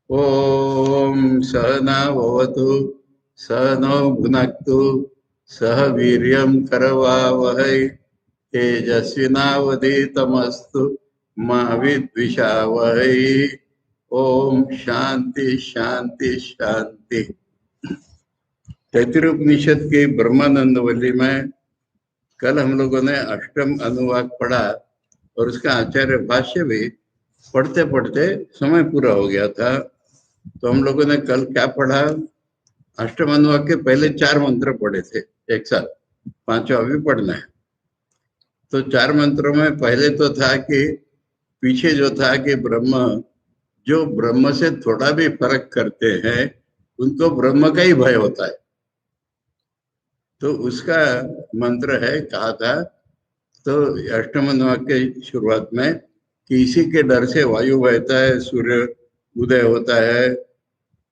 ओम सहना भवतु सहनौ भुनक्तु सह वीर्यं करवावहै तेजस्विनावधीतमस्तु मा विद्विषावहै। ओम शांति शांति शांति। तैत्तिरीयोपनिषद के ब्रह्मानंद वल्ली में कल हम लोगों ने अष्टम अनुवाद पढ़ा और उसका आचार्य भाष्य भी पढ़ते पढ़ते समय पूरा हो गया था। तो हम लोगों ने कल क्या पढ़ा? अष्टम अनुवाद के पहले 4 मंत्र पढ़े थे एक साथ, 5वां अभी पढ़ना है। तो 4 मंत्रों में पहले तो था कि पीछे जो था कि ब्रह्म जो ब्रह्म से थोड़ा भी फर्क करते हैं उनको ब्रह्म का ही भय होता है। तो उसका मंत्र है कहा था। तो अष्टम अनुवाद के शुरुआत में कि इसी के डर से वायु बहता है, सूर्य उदय होता है,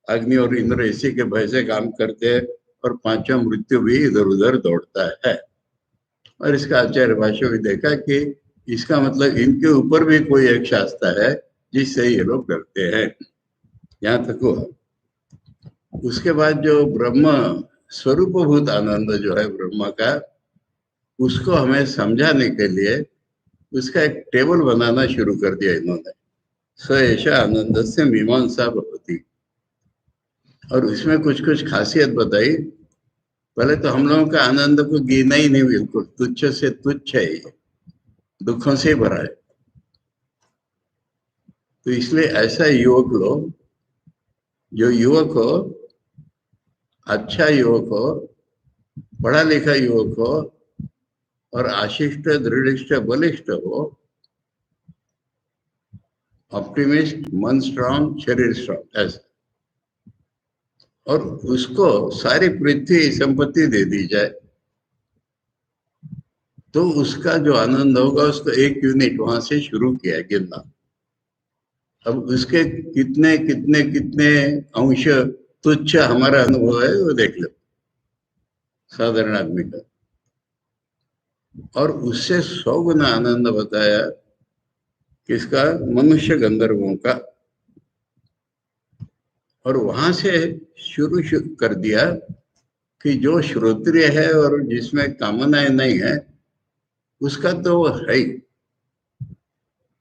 अग्नि और इंद्र इसी के भय से काम करते हैं और 5वां मृत्यु भी इधर उधर दौड़ता है। और इसका आचार्य भाष्य भी देखा कि इसका मतलब इनके ऊपर भी कोई एक शास्त्र है जिससे ये लोग डरते हैं। यहाँ तक हुआ। उसके बाद जो ब्रह्म स्वरूपभूत आनंद जो है ब्रह्म का, उसको हमें समझाने के लिए उसका एक टेबल बनाना शुरू कर दिया इन्होंने। स ऐसा आनंद से मीमांसा भवति। और उसमें कुछ कुछ खासियत बताई। पहले तो हम लोगों का आनंद को गिना ही नहीं, बिल्कुल तुच्छ से तुच्छ है, दुखों से भरा है। तो इसलिए ऐसा युवक लो, जो युवक हो, अच्छा युवक हो, पढ़ा लिखा युवक हो और आशिष्ट दृढ़िष्ट बलिष्ठ हो, ऑप्टिमिस्ट, मन स्ट्रांग शरीर स्ट्रांग, ऐसा। और उसको सारी पृथ्वी संपत्ति दे दी जाए तो उसका जो आनंद होगा उसको 1 यूनिट वहां से शुरू किया गिनना। अब उसके कितने कितने कितने अंश तुच्छ हमारा अनुभव है वो देख लो, साधारण आदमी का। और उससे 100 गुना आनंद बताया किसका? मनुष्य गंधर्वों का। और वहां से शुरू कर दिया कि जो श्रोत्रिय है और जिसमें कामनाएं नहीं है उसका तो वो है ही।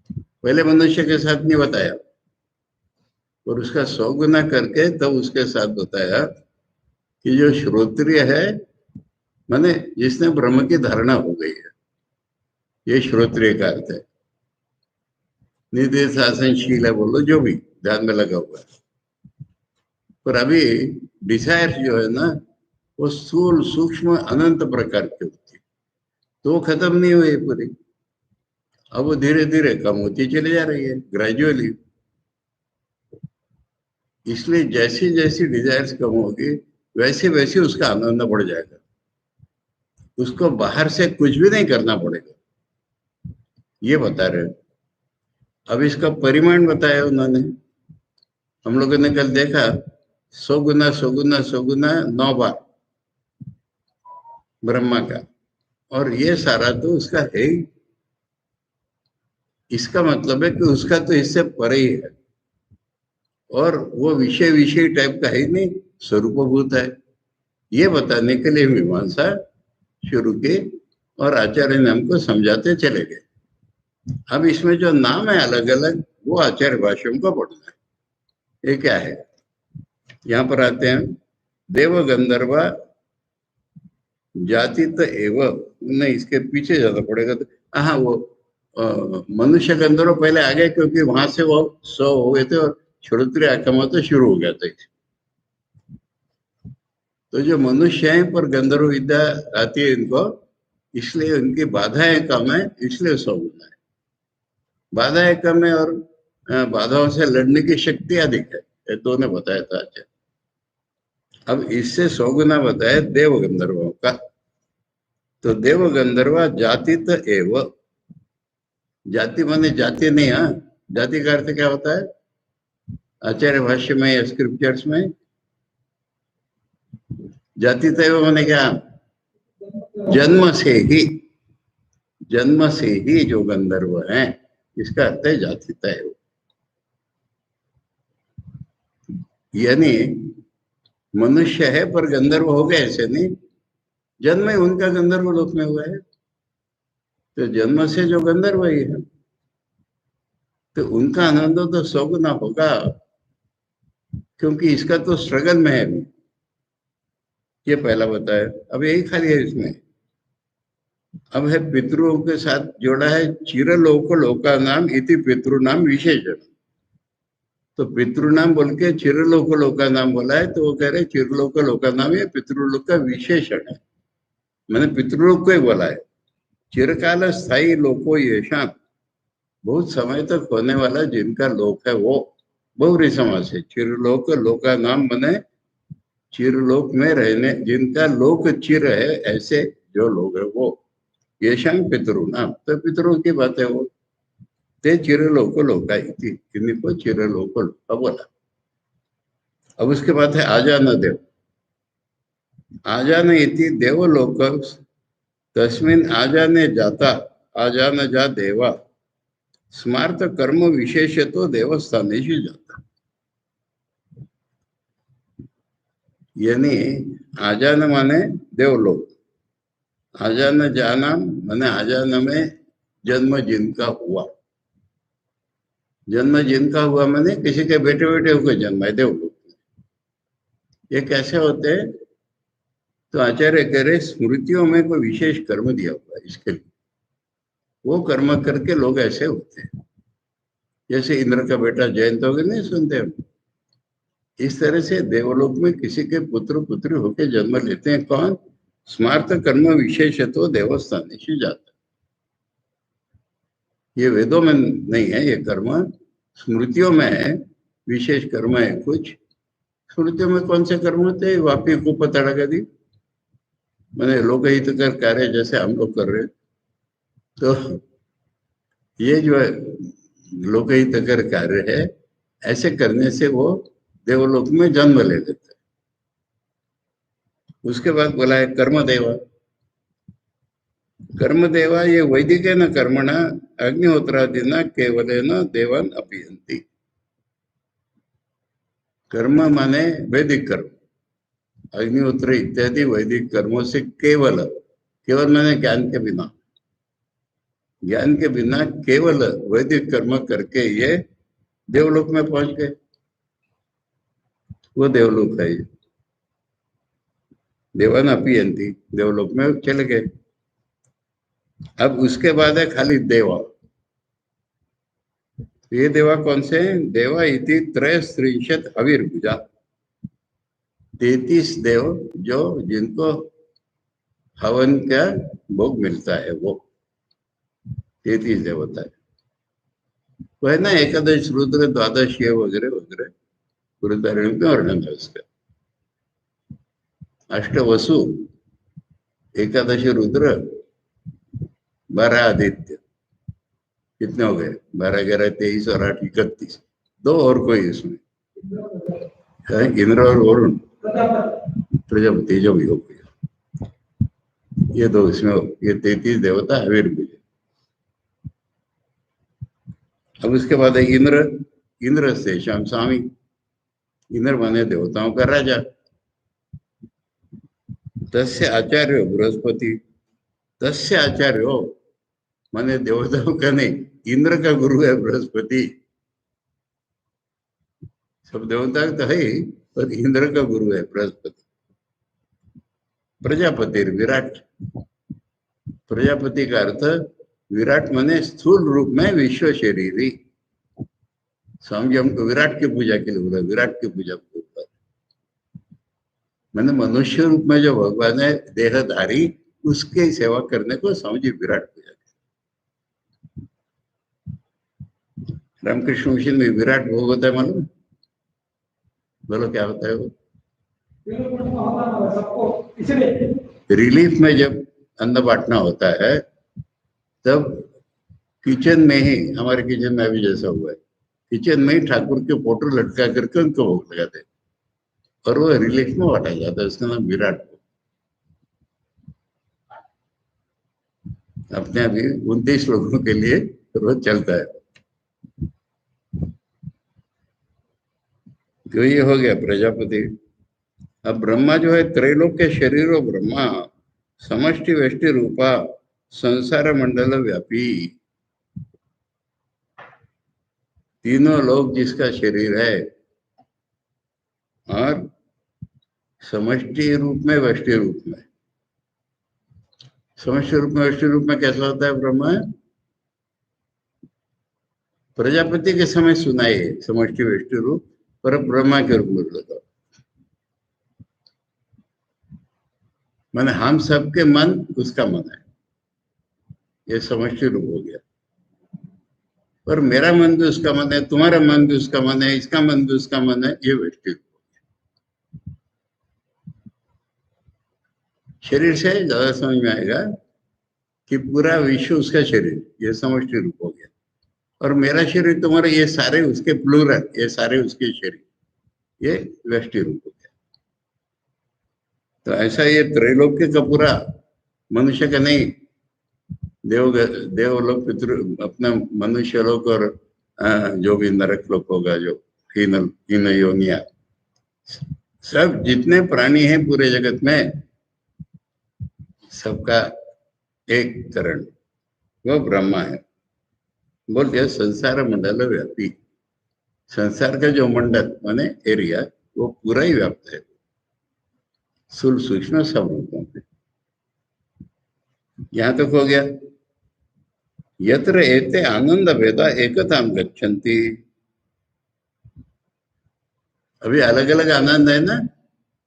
पहले मनुष्य के साथ नहीं बताया और उसका 100 गुना करके तब उसके साथ बताया कि जो श्रोत्रिय है माने जिसने ब्रह्म की धारणा हो गई है, ये श्रोत्रिय का अर्थ है। निधिध्यासनशील है, बोलो जो भी ध्यान में लगा हुआ है। पर अभी डिजायर जो है ना वो स्थूल सूक्ष्म अनंत प्रकार की होती है, तो वो खत्म नहीं हुई पूरी। अब वो धीरे धीरे कम होती चली जा रही है, ग्रेजुअली। इसलिए जैसी जैसी डिजायर्स कम होगी वैसे वैसे उसका आनंद बढ़ जाएगा। उसको बाहर से कुछ भी नहीं करना पड़ेगा, ये बता रहे हैं। अब इसका परिमाण बताया उन्होंने। हम लोगों ने कल देखा 100 गुना 100 गुना 100 गुना 9 बार ब्रह्मा का। और ये सारा तो उसका है ही। इसका मतलब है कि उसका तो इससे परे ही है और वो विषय विषय टाइप का है ही नहीं, स्वरूपभूत है। ये बताने के लिए मीमांसा शुरू की और आचार्य ने हमको समझाते चले गए। अब इसमें जो नाम है अलग अलग वो आचार्य भाष्यों को पढ़ना है। ये क्या है? यहाँ पर आते हैं देव गंधर्व जाति तो एवं नहीं, इसके पीछे जाना पड़ेगा। तो हाँ, वो मनुष्य गंधर्व पहले आ गए क्योंकि वहां से वो 100 हो गए थे और श्रोत्रिय आगम तो शुरू हो गया था। तो जो मनुष्य है पर गंधर्व विद्या आती है इनको, इसलिए उनकी बाधाएं कम है, इसलिए 100 गुना है। बाधाएं कम है और बाधाओं से लड़ने की शक्ति अधिक है, ये तो ने बताया था। अच्छा, अब इससे 100 गुना बताया देव गंधर्वों का। तो देव गंधर्व जाति तो एव, जाति माने जाति नहीं, हाँ, जाति का अर्थ क्या होता है आचार्य भाष्य में या स्क्रिप्चर्स में? जाति तय माने क्या? जन्म से ही, जन्म से ही जो गंधर्व हैं इसका अर्थ है जाति तय। यानी मनुष्य है पर गंधर्व हो गए ऐसे नहीं, जन्म ही उनका गंधर्व लोक में हुआ है, तो जन्म से जो गंधर्व ही है, तो उनका आनंद तो 100 गुना होगा, क्योंकि इसका तो स्ट्रगल में है अभी। ये पहला बताया। अब यही खाली है इसमें। अब है पितरों के साथ जोड़ा है, चिरलोक लोका नाम इति पितृनाम विशेषण। तो पितृनाम बोल के चिरलोक लोका नाम बोला है, तो वो कह रहे चिरलोक लोका नाम ये पितृलोक का विशेषण है, मैंने पितृलोक को ही बोला है। चिरकाल स्थायी लोको येषां, बहुत समय तक होने वाला जिनका लोक है वो, बहुरी समास है। चिरलोक लोका नाम मने चिरलोक में रहने, जिनका लोक चिर है, ऐसे जो लोग है वो। येषां पितृनाम, तो पितरों की बात है वो। ते चिरलोक लोका इति, इन्हीं को चिरलोक लोका बोला। अब उसके बाद है आजान देव। आजान इति देवलोक तस्मिन् आजाने जाता, आजान जा देवा स्मार्त कर्म विशेष तो देवस्थानेषु जाता। यानी आजान माने देवलोक, आजान जाना माने आजान में जन्म जिनका हुआ, जन्म जिनका हुआ माने किसी के बेटे बेटे होकर जन्म है देवलोक में। ये कैसे होते हैं? तो आचार्य कह रहे स्मृतियों में कोई विशेष कर्म दिया हुआ है इसके लिए, वो कर्म करके लोग ऐसे होते हैं। जैसे इंद्र का बेटा जयंत हो गया, नहीं सुनते हम? इस तरह से देवलोक में किसी के पुत्र पुत्री होके जन्म लेते हैं। कौन? स्मार्त कर्म विशेष तो देवस्थान जाता। ये वेदों में नहीं है, ये कर्म स्मृतियों में है। विशेष कर्म है कुछ स्मृतियों में। कौन से कर्म होते हैं? वापी को पता लगा दी, मैंने लोकहित कर कार्य जैसे हम लोग कर रहे हैं। तो ये जो है लोकहित कर कार्य है, ऐसे करने से वो देवलोक में जन्म ले लेते हैं। उसके बाद बोला है कर्म देवा। कर्म देवा ये वैदिक है न कर्मणा अग्निहोत्रादिना केवलेन देवान अपीयन्ति। कर्म माने वैदिक कर्म, अग्निहोत्र इत्यादि वैदिक कर्मों से केवल, केवल माने ज्ञान के बिना, ज्ञान के बिना केवल वैदिक कर्म करके ये देवलोक में पहुंच गए। वो देवलोक है, देवान अपीयन्ति, देवलोक में चले गए। अब उसके बाद है खाली देवा। ये देवा कौन से हैं? देवा इति त्रयस्त्रिंशत् हविर्भुजा, 33 देव जो जिनको हवन का भोग मिलता है, वो 33 देवता है। वो है ना एकादश रुद्र, द्वादश ये वगैरह वगैरह गुरुद्वारे में वर्णन है उसका। अष्ट वसु, एकादश रुद्र, 12 आदित्य, कितने हो गए? 12, 11, 23 और 8, 31। दो और कोई इसमें है, इंद्र और वरुण, प्रजापति जो भी हो गया, ये दो इसमें हो। ये 33 देवता हवीर मिले। अब उसके बाद है इंद्र। इंद्र से श्याम स्वामी, इंद्र माने देवताओं का राजा। तस्य आचार्य बृहस्पति, तस्य आचार्य माने देवताओं का नहीं, इंद्र का गुरु है बृहस्पति। सब देवता तो है ही, पर इंद्र का गुरु है बृहस्पति। प्रजापति विराट, प्रजापति का अर्थ विराट माने स्थूल रूप में विश्व शरीरी। स्वामी हमको विराट की पूजा के लिए बोला, विराट की पूजा के ऊपर मैंने मनुष्य रूप में जो भगवान है देहधारी, उसके सेवा करने को स्वामी जी विराट पूजा। रामकृष्ण मिशन में विराट भोग होता है, मालूम? बोलो क्या होता है वो? रिलीफ में जब अन्न बांटना होता है, तब किचन में ही, हमारे किचन में अभी जैसा हुआ है, किचन में ही ठाकुर के फोटो लटका करके उनको भोग लगाते हैं, और वो रिलीफ में बांटा जाता है। उसका नाम विराट भोग। अपने अभी 29 लोगों के लिए रोज चलता है। तो ये हो गया प्रजापति। अब ब्रह्मा जो है त्रैलोक्य शरीरो ब्रह्मा समष्टि वेष्टि रूपा संसार मंडल व्यापी, तीनों लोग जिसका शरीर है और समष्टि रूप में वष्टि रूप में। समष्टि रूप में वष्टि रूप में कैसा होता है ब्रह्मा? प्रजापति के समय सुनाए समष्टि वष्टि रूप, पर ब्रह्मा के रूप में बताओ। माने हम सबके मन उसका मन है, ये समष्टि रूप हो गया। और मेरा मन भी उसका मन है, तुम्हारा मन भी उसका मन है, इसका मन भी उसका मन है, ये वृष्टि रूप। शरीर से ज्यादा समझ में आएगा कि पूरा विश्व उसका शरीर, ये समष्टि रूप हो गया। और मेरा शरीर तुम्हारा, ये सारे उसके प्लूरल, ये सारे उसके शरीर, ये व्यष्टि रूप हो गया। तो ऐसा ये त्रैलोक्य का पूरा मनुष्य का नहीं, देवलोक पितृ अपना मनुष्य लोक और जो भी नरक लोक होगा, जो हीन योनिया, सब जितने प्राणी हैं पूरे जगत में, सबका एक करण वो ब्रह्मा है। बोलते संसार मंडल व्यापी, संसार का जो मंडल माने एरिया, वो पूरा ही व्याप्त है, स्थूल सूक्ष्म सब रूपों में। यहां तक हो गया। यत्र एते आनंद भेदा एकताम गच्छन्ति, अभी अलग अलग आनंद है ना,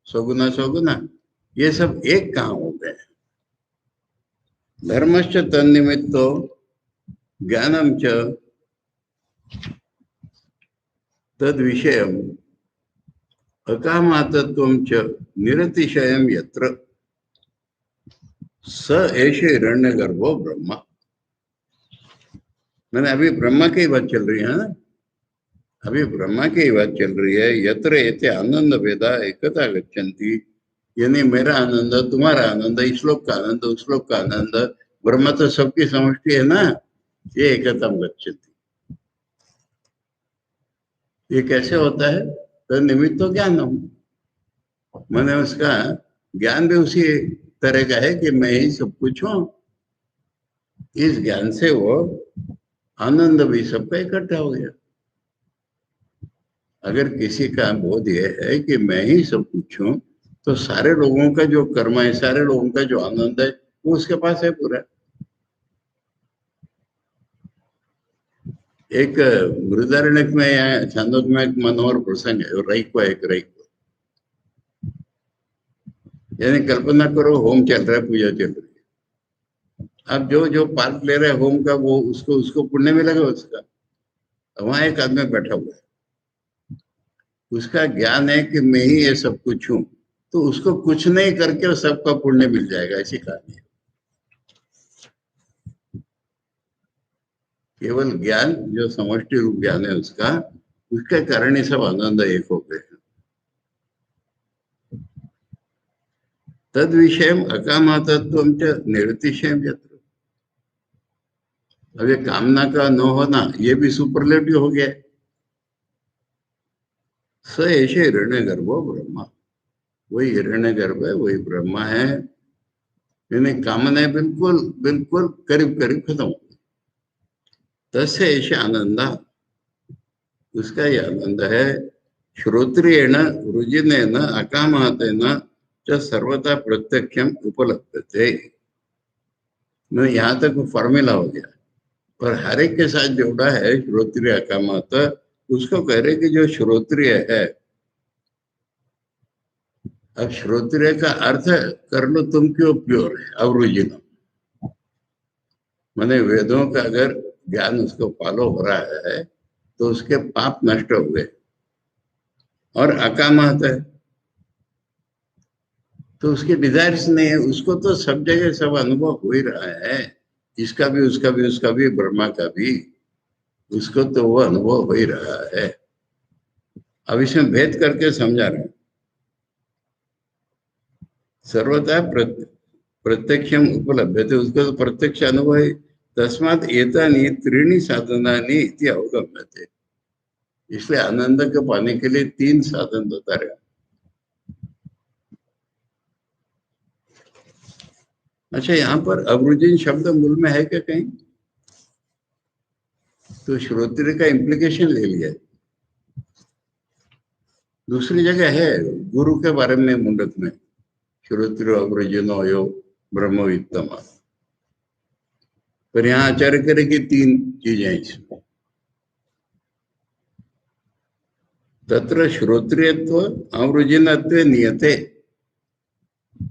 सगुना सगुना, ये सब एक कहाँ हो गए? धर्मश्च तन्निमित्तो ज्ञानम च तद विषयम अकामातत्वम च निरतिशयम यत्र स एष हिरण्यगर्भो ब्रह्मा। मैंने अभी ब्रह्मा की बात चल रही है ना, अभी ब्रह्मा की बात चल रही है। यत्र एते आनंद भेदा एकता गच्छन्ति, यानी मेरा आनंद, तुम्हारा आनंद, इस श्लोक का आनंद, उस श्लोक का आनंद, ब्रह्मा तो सबकी समष्टि है ना, ये एकताम गच्छन्ति। ये कैसे होता है? तो निमित्त तो ज्ञान हो, मैंने उसका ज्ञान भी उसी तरह का है कि मैं ही सब कुछ हूं। इस ज्ञान से वो आनंद भी सबका इकट्ठा हो गया। अगर किसी का बोध ये है कि मैं ही सब कुछ हूं, तो सारे लोगों का जो कर्म है, सारे लोगों का जो आनंद है, वो उसके पास है पूरा। एक बृहदारण्यक में या छांदोग्य में एक मनोहर प्रसंग है, रईको एक रईको, यानी कल्पना करो होम चल रहा है, पूजा चल रही है। अब जो जो पार्ट ले रहे हैं होम का, वो उसको उसको पुण्य मिलेगा उसका। वहां एक आदमी बैठा हुआ है, उसका ज्ञान है कि मैं ही ये सब कुछ हूं, तो उसको कुछ नहीं करके सबका पुण्य मिल जाएगा, ऐसी कहानी है। केवल ज्ञान जो समष्टि रूप ज्ञान है उसका, उसके कारण ही सब आनंद एक हो गए। तद विषय अकामातत्व निरतिशय यत्र, अब ये कामना का न होना, ये भी सुपरलेटिव हो गया। स ऐसे हिरण्य गर्भो ब्रह्मा, वही हिरण्य गर्भ है, वही ब्रह्मा है। यानी कामनाएं बिल्कुल बिल्कुल करीब करीब खत्म हो गई। तस्य ऐसे आनंदा, उसका ये आनंद है। श्रोत्रियेण रुजिनेन अकामातेन च सर्वथा प्रत्यक्षम उपलब्धते। यहाँ तक फॉर्मूला हो गया, और हर एक के साथ जोड़ा है श्रोत्रिय अकामात। उसको कह रहे कि जो श्रोत्रिय है, अब श्रोत्रिय का अर्थ कर लो तुम, क्यों प्योर है, अवरुजिन, माने वेदों का अगर ज्ञान उसको फॉलो हो रहा है तो उसके पाप नष्ट हो गए। और अकामात है तो उसके डिजायर्स नहीं है, उसको तो सब जगह सब अनुभव हो ही रहा है, इसका भी उसका भी उसका भी, ब्रह्मा का भी, उसको तो वो अनुभव हो ही रहा है। अब इसमें भेद करके समझा रहे हैं। सर्वथा प्रत्यक्षम उपलब्ध, उसका तो प्रत्यक्ष अनुभव है। तस्मात एतानि त्रीणि साधनानि इति अवगम्यते, इसलिए आनंद को पाने के लिए 3 साधन बता रहे। अच्छा, यहाँ पर अवरुजिन शब्द मूल में है क्या कहीं? तो श्रोत्र का इम्प्लीकेशन ले लिया। दूसरी जगह है गुरु के बारे में मुंडक में, श्रोत्र अवरुजिनो यो ब्रह्मवित्तम। पर यहाँ आचार्य करेगी 3 चीजें इसमें। तत्र श्रोत्रियत्व अवरुजिनत्व नियते।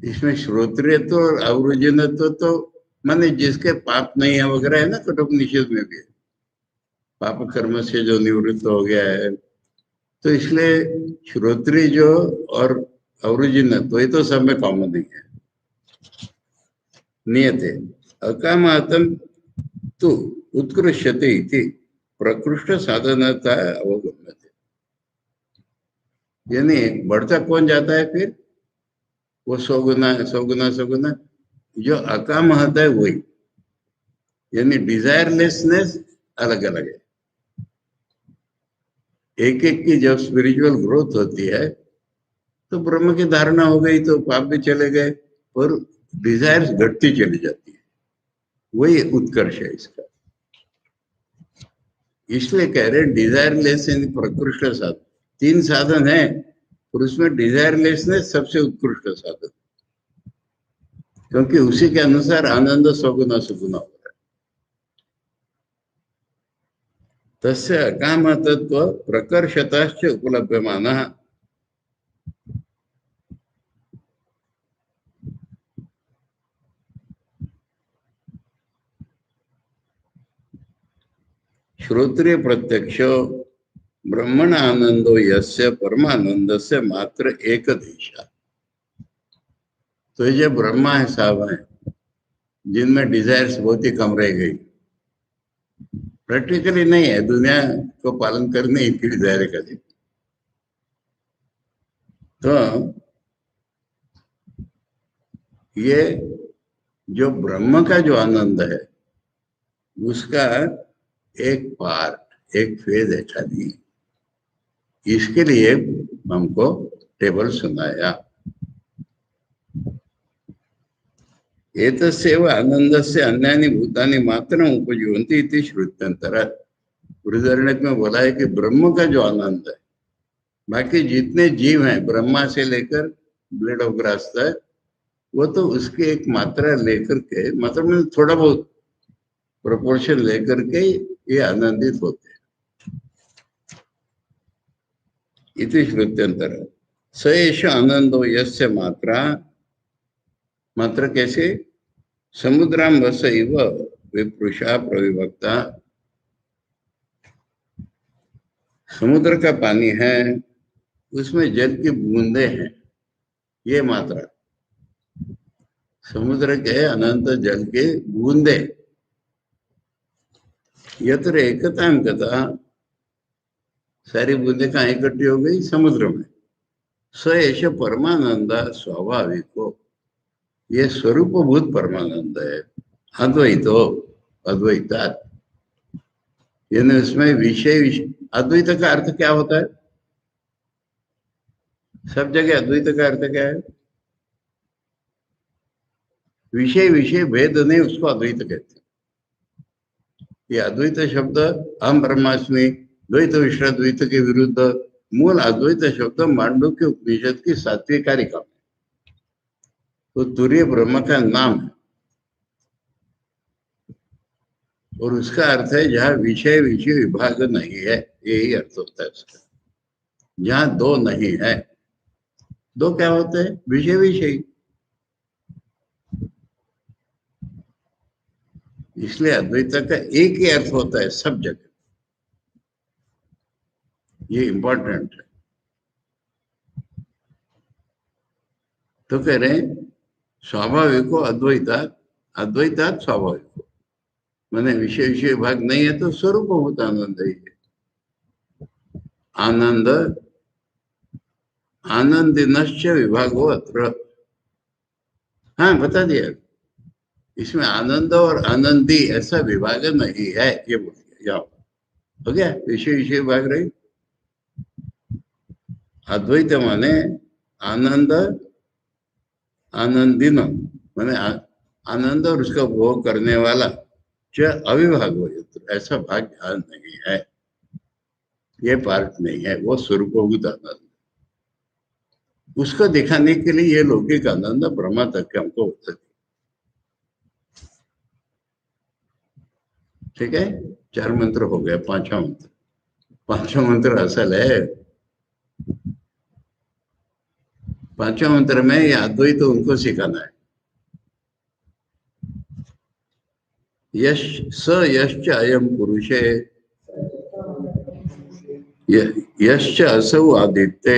इसमें श्रोत्रियत्व और अवरुजिनत्व तो माने जिसके पाप नहीं है वगैरह है ना, कठोपनिषद में भी पाप कर्म से जो निवृत्त हो गया है। तो इसलिए श्रोत्री जो और अवरुजिनत्व ये तो सब में कॉमन नहीं है। नियते अकामातम तो उत्कृष्यते इति प्रकृष्ट साधनता अवगम्यते। यानी बढ़ता कौन जाता है फिर? वो सौगुना सौगुना सौगुना। जो अकाम होता है वही, यानी डिजायरलेसनेस अलग अलग है। एक एक की जब स्पिरिचुअल ग्रोथ होती है तो ब्रह्म की धारणा हो गई तो पाप भी चले गए, और डिजायर्स घटती चली जाती है। वही उत्कर्ष है इसका। इसलिए कह रहे डिजायरलेस इन प्रकृष्ट साधन। 3 साधन है और उसमें डिजायरलेसनेस सबसे उत्कृष्ट साधन, क्योंकि उसी के अनुसार आनंद सगुना सुगुना हो रहा है। तस्य अकाम तत्व प्रकर्षताश्च उपलभ्यमानः। श्रोत्रिय प्रत्यक्ष ब्रह्मण आनंदो यस्य परमानंदस्य मात्र एक दिशा। तो ये जो ब्रह्मा है साहब है जिनमें डिजायर्स बहुत ही कम रह गई, प्रैक्टिकली नहीं है, दुनिया को पालन करने इनकी डिजायर करी। तो ये जो ब्रह्म का जो आनंद है उसका एक पार्ट, एक फेज है खाली। इसके लिए हमको टेबल सुनाया। एतस्यैव आनंदस्य अन्यानि भूतानि मात्रम उपजीवन्ति इति श्रुत्यंतरात्। बृहदारण्यक में बोला है कि ब्रह्म का जो आनंद है, बाकी जितने जीव हैं ब्रह्मा से लेकर ब्लेड ऑफ ग्रास तक, वो तो उसकी एक मात्रा लेकर के, मतलब थोड़ा बहुत प्रोपोर्शन लेकर के ये आनंदित होते हैं। इति श्रुत्यंतर स एष आनंदो यस्य मात्रा। मात्र कैसे? समुद्राम वस इव विप्रुषा प्रविभक्ता। समुद्र का पानी है, उसमें जल की बूंदे हैं, ये मात्रा। समुद्र के अनंत जल के बूंदे। यत्र एकता कथा, सारी बूंदे कहाँ इकट्ठी हो गई? समुद्र में। स एष परमानंद स्वाभाविको, ये स्वरूपभूत परमानंद है। अद्वैतो अद्वैतात, यानी उसमें विषय अद्वैत का अर्थ क्या होता है? सब जगह अद्वैत का अर्थ क्या है? विषय विषय भेद नहीं, उसको अद्वैत कहते हैं। ये अद्वैत शब्द अहम ब्रह्मास्मि द्वैत विश्राद्वैत के विरुद्ध मूल अद्वैत शब्द मांडुक्य उपनिषद की 7वीं कारिका में, तो तुरीय ब्रह्म का नाम है। और उसका अर्थ है जहाँ विषय विषय विभाग नहीं है, यही अर्थ होता है उसका। जहाँ 2 नहीं है, 2 क्या होते हैं? विषय विषय। इसलिए अद्वैत का एक ही अर्थ होता है सब जगह, ये इंपॉर्टेंट है। तो कह रहे हैं स्वाभाविको अद्वैतात, अद्वैतात स्वाभाविको, मैंने विषय विषय भाग नहीं है तो स्वरूपभूत आनंद ही है। आनंद आनंदिनश्च विभागो अत्र। हाँ, बता दिया, इसमें आनंद और आनंदी ऐसा विभाग नहीं है, ये बोल दिया। जाओ, हो गया। विषय विषय भाग रही। अद्वैत माने आनंद, आनंदिन माने आनंद और उसका भोग करने वाला, च अविभाग हो, ऐसा भाग ध्यान नहीं है, ये पार्ट नहीं है, वो स्वरूपभूत आनंद। उसको दिखाने के लिए ये लौकिक आनंद ब्रह्मा तक के हमको होता है। ठीक है, 4 मंत्र हो गया, 5वां मंत्र। 5वां मंत्र असल है। 5वां मंत्र में ये अद्वैत तो उनको सिखाना है। यश स यश्च अयम पुरुषे, यश्च असौ आदित्य,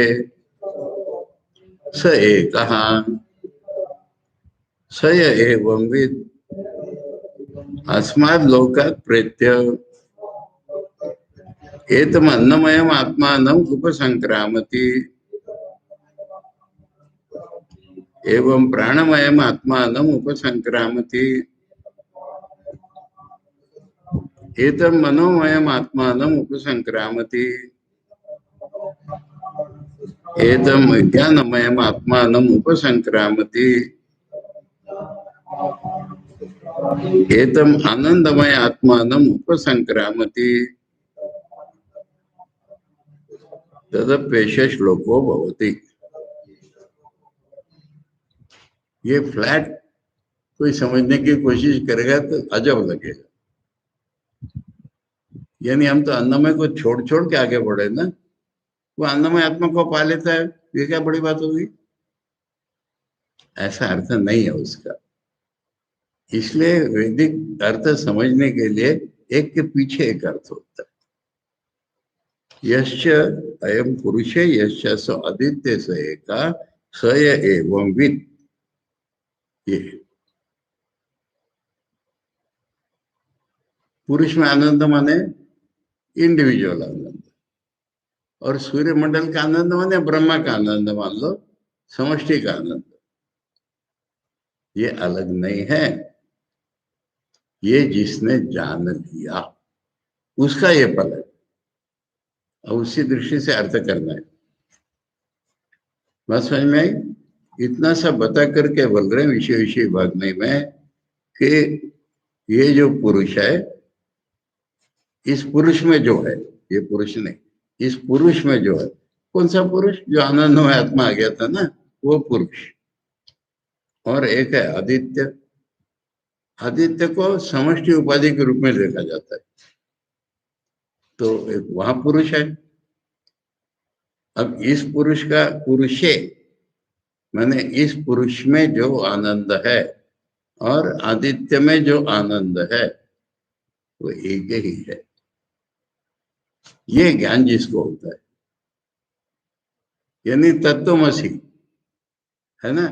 स एकः स य एवं विद अस्माद् लोकात् प्रेत्य एतम् अन्नमयम् आत्मानम् उपसंक्रामति एवं प्राणमयम् आत्मानम् उपसंक्रामति एतम् मनोमयम् आत्मानम् उपसंक्रामति एतम् विज्ञानमयम् आत्मानम् उपसंक्रामति एतम् आनंदमय आत्मानम् उपसंक्रामति तदप्येष श्लोको भवति। ये फ्लैट कोई समझने की कोशिश करेगा तो अजब लगेगा। यानी हम तो अन्नमय को छोड़ छोड़ के आगे बढ़े ना, वो अन्नमय आत्मा को पा लेता है, ये क्या बड़ी बात होगी? ऐसा अर्थ नहीं है उसका। इसलिए वैदिक अर्थ समझने के लिए एक के पीछे एक अर्थ होता है। यश्च अयम पुरुषे यश्च स आदित्य स एका स य एवं विद, ये पुरुष में आनंद माने इंडिविजुअल आनंद, और सूर्य मंडल का आनंद माने ब्रह्मा का आनंद मान लो, समष्टि का आनंद। ये अलग नहीं है। ये जिसने जान लिया उसका ये फल है, और उसी दृष्टि से अर्थ करना है। बात समझ में आई? इतना सा बता करके बोल रहे हैं विषय विषय भाग नहीं में कि ये जो पुरुष है, इस पुरुष में जो है, ये पुरुष नहीं, इस पुरुष में जो है, कौन सा पुरुष? जो आनंदमय आत्मा आ गया था ना, वो पुरुष। और एक है आदित्य। आदित्य को समष्टि उपाधि के रूप में देखा जाता है, तो एक वहां पुरुष है। अब इस पुरुष का पुरुषे माने इस पुरुष में जो आनंद है और आदित्य में जो आनंद है वो एक ही है। ये ज्ञान जिसको होता है, यानी तत्वमसि है ना,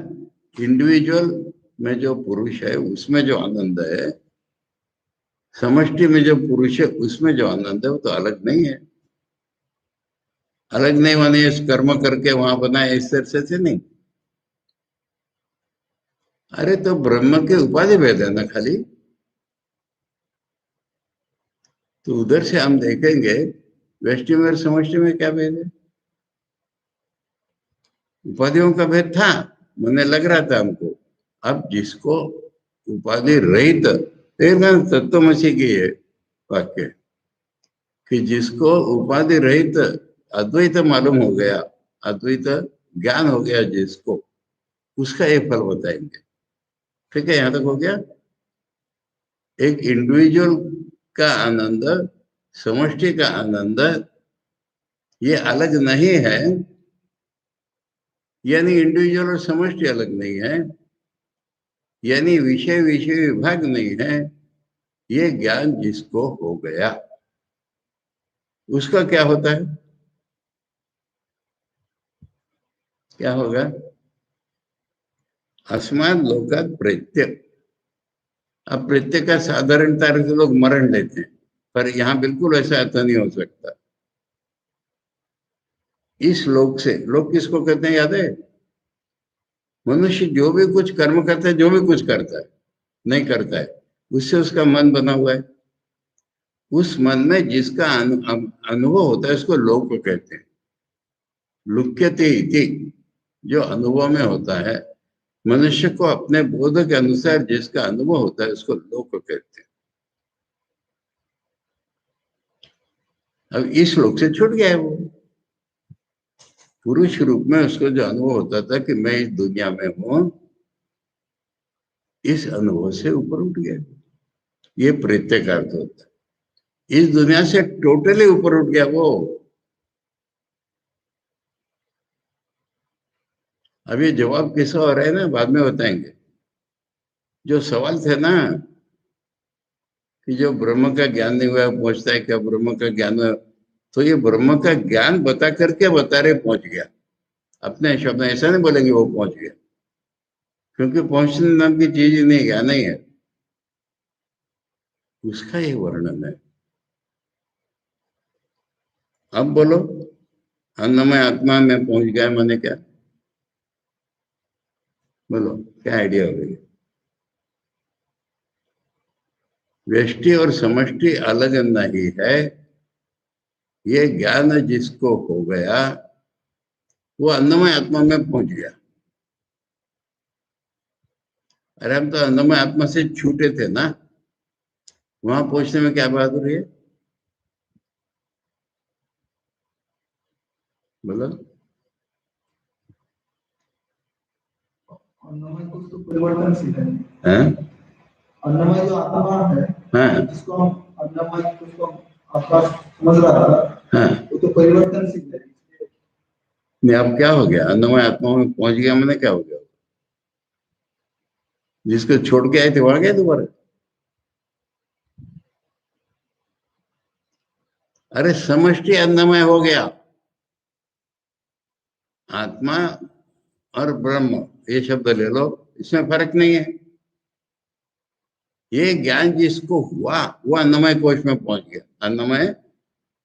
इंडिविजुअल में जो पुरुष है उसमें जो आनंद है, समष्टि में जो पुरुष है उसमें जो आनंद है, वो तो अलग नहीं है। अलग नहीं माने इस कर्म करके वहां बनाए इस तरह से नहीं। अरे तो ब्रह्म के उपाधि भेद है ना खाली। तो उधर से हम देखेंगे व्यष्टि में और समष्टि में क्या भेद है। उपाधियों का भेद था, मैंने लग रहा था हमको। अब जिसको उपाधि रहित, तत्वमसी की है वाक्य, कि जिसको उपाधि रहित अद्वैत मालूम हो गया, अद्वैत ज्ञान हो गया जिसको, उसका एक फल बताएंगे। ठीक है, यहां तक हो गया। एक इंडिविजुअल का आनंद, समष्टि का आनंद, ये अलग नहीं है। यानी इंडिविजुअल और समष्टि अलग नहीं है, यानी विषय विषय विभाग नहीं है। ये ज्ञान जिसको हो गया उसका क्या होता है? क्या होगा? अस्मात् लोकात् प्रेत्य। अब प्रत्येक का साधारणता से लोग मरण लेते हैं, पर यहाँ बिल्कुल ऐसा अर्थ नहीं हो सकता। इस लोक से, लोक किसको कहते हैं याद है? मनुष्य जो भी कुछ कर्म करता है, जो भी कुछ करता है, नहीं करता है, उससे उसका मन बना हुआ है। उस मन में जिसका अनुभव होता है उसको लोक कहते हैं। लुक्यते इति, जो अनुभव में होता है, मनुष्य को अपने बोध के अनुसार जिसका अनुभव होता है उसको लोक कहते हैं। अब इस लोक से छूट गया है वो। पुरुष रूप में उसको जो अनुभव होता था कि मैं इस दुनिया में हूं, इस अनुभव से ऊपर उठ गया। ये प्रत्यय का अर्थ होता है। इस दुनिया से टोटली ऊपर उठ गया वो। अब ये जवाब किसका हो रहा है ना, बाद में बताएंगे। जो सवाल थे ना कि जो ब्रह्म का ज्ञान नहीं हुआ पहुंचता है क्या, ब्रह्म का ज्ञान हुआ, तो ये ब्रह्म का ज्ञान बता करके बता रहे पहुंच गया। अपने शब्द ऐसा नहीं बोलेंगे वो पहुंच गया, क्योंकि पहुंचने नाम की चीज ही नहीं, ज्ञान नहीं है, उसका ये वर्णन है। अब बोलो, अन्नमय आत्मा में पहुंच गया मैंने क्या, बोलो क्या आइडिया हो गई। व्यष्टि और समष्टि अलग नहीं है, ये ज्ञान जिसको हो गया वो अन्नमय आत्मा में पहुंच गया। अरे हम तो अन्नमय आत्मा से छूटे थे ना, वहां पहुंचने में क्या बहादुरी है, बोलो। अन्नमय कुछ तो परिवर्तनशील है। हाँ अन्नमय जो आत्मा है, हाँ जिसको हम अन्नमय, जिसको आत्मा समझ रहा था, हाँ। वो तो परिवर्तनशील है। नहीं, अब क्या हो गया, अन्नमय आत्मा में पहुंच गया मैंने, क्या हो गया, जिसको छोड़ के आए थे वहां गए दोबारा। अरे समष्टि अन्नमय हो गया, आत्मा और ब्रह्म ये शब्द ले लो, इसमें फर्क नहीं है। ये ज्ञान जिसको हुआ वो अन्नमय कोश में पहुंच गया, अन्नमय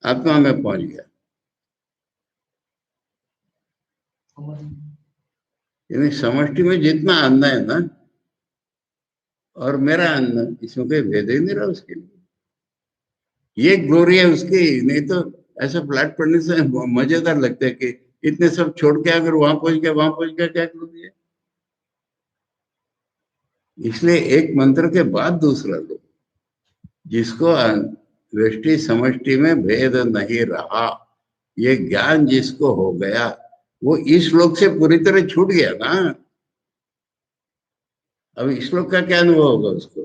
आत्मा में पहुंच गया। यानी समष्टि में जितना अन्न है ना और मेरा अन्न, इसमें कोई भेद ही नहीं रहा उसके लिए। ये ग्लोरी है उसकी, नहीं तो ऐसा फ्लैट पढ़ने से मजेदार लगता है कि इतने सब छोड़ के अगर वहां पहुंच गया, वहां पहुंच गया, क्या ग्लोरी है। इसलिए एक मंत्र के बाद दूसरा लो, जिसको व्यष्टि समष्टि में भेद नहीं रहा, ये ज्ञान जिसको हो गया वो इस श्लोक से पूरी तरह छूट गया ना। अब इस श्लोक का क्या अनुभव होगा उसको,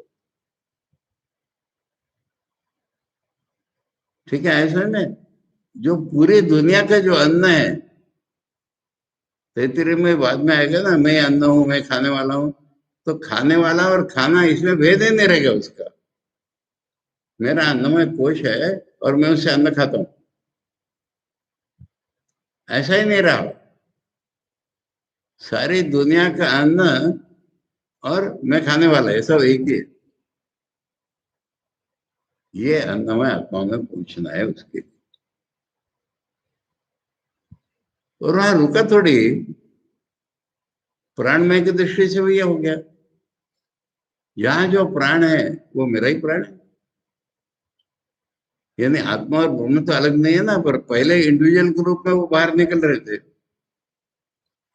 ठीक है ऐसा ना। जो पूरी दुनिया का जो अन्न है, तैतरीय में बाद में आएगा ना, मैं अन्न हूं, मैं खाने वाला हूं, तो खाने वाला और खाना इसमें भेद ही नहीं रहेगा उसका। मेरा अन्नमय कोश है और मैं उससे अन्न खाता हूं, ऐसा ही नहीं रहा। सारी दुनिया का अन्न और मैं खाने वाला है, सब एक ही है। ये अन्नमय आत्मा में पूछना है उसके, और वहां रुका थोड़ी, प्राणमय की दृष्टि से भी ये हो गया। यहाँ जो प्राण है वो मेरा ही प्राण है, यानी आत्मा और ब्रह्म तो अलग नहीं है ना, पर पहले इंडिविजुअल के रूप में वो बाहर निकल रहे थे।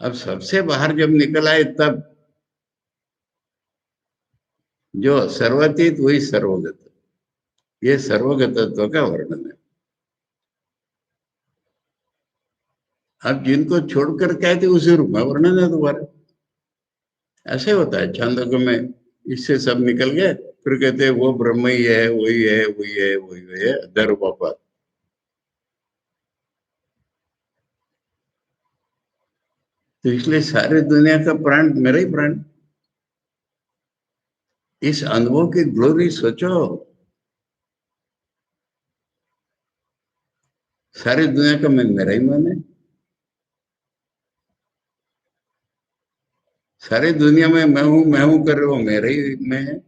अब सबसे बाहर जब निकल आए तब जो सर्वातीत वही सर्वगत, ये सर्वगतत्व का वर्णन है। अब जिनको छोड़ कर क्या थे उसी रूप में वर्णन है दोबारा। ऐसे होता है छंदों में, इससे सब निकल गए, फिर कहते हैं वो ब्रह्म ही है, वही है, वही है, वही है, अधर पापा। तो इसलिए सारी दुनिया का प्राण मेरा ही प्राण। इस अनुभव की ग्लोरी सोचो, सारी दुनिया का मन मेरा ही मन है, सारी दुनिया में मैं हूं कर रहे हो मेरे ही में है।